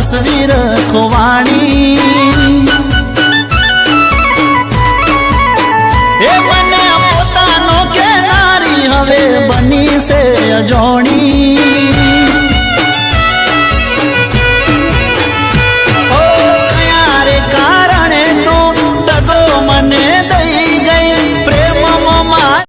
તસવીર ખોવાણી એ મને પોતાનો કે નારી હવે બની છે અજોણી।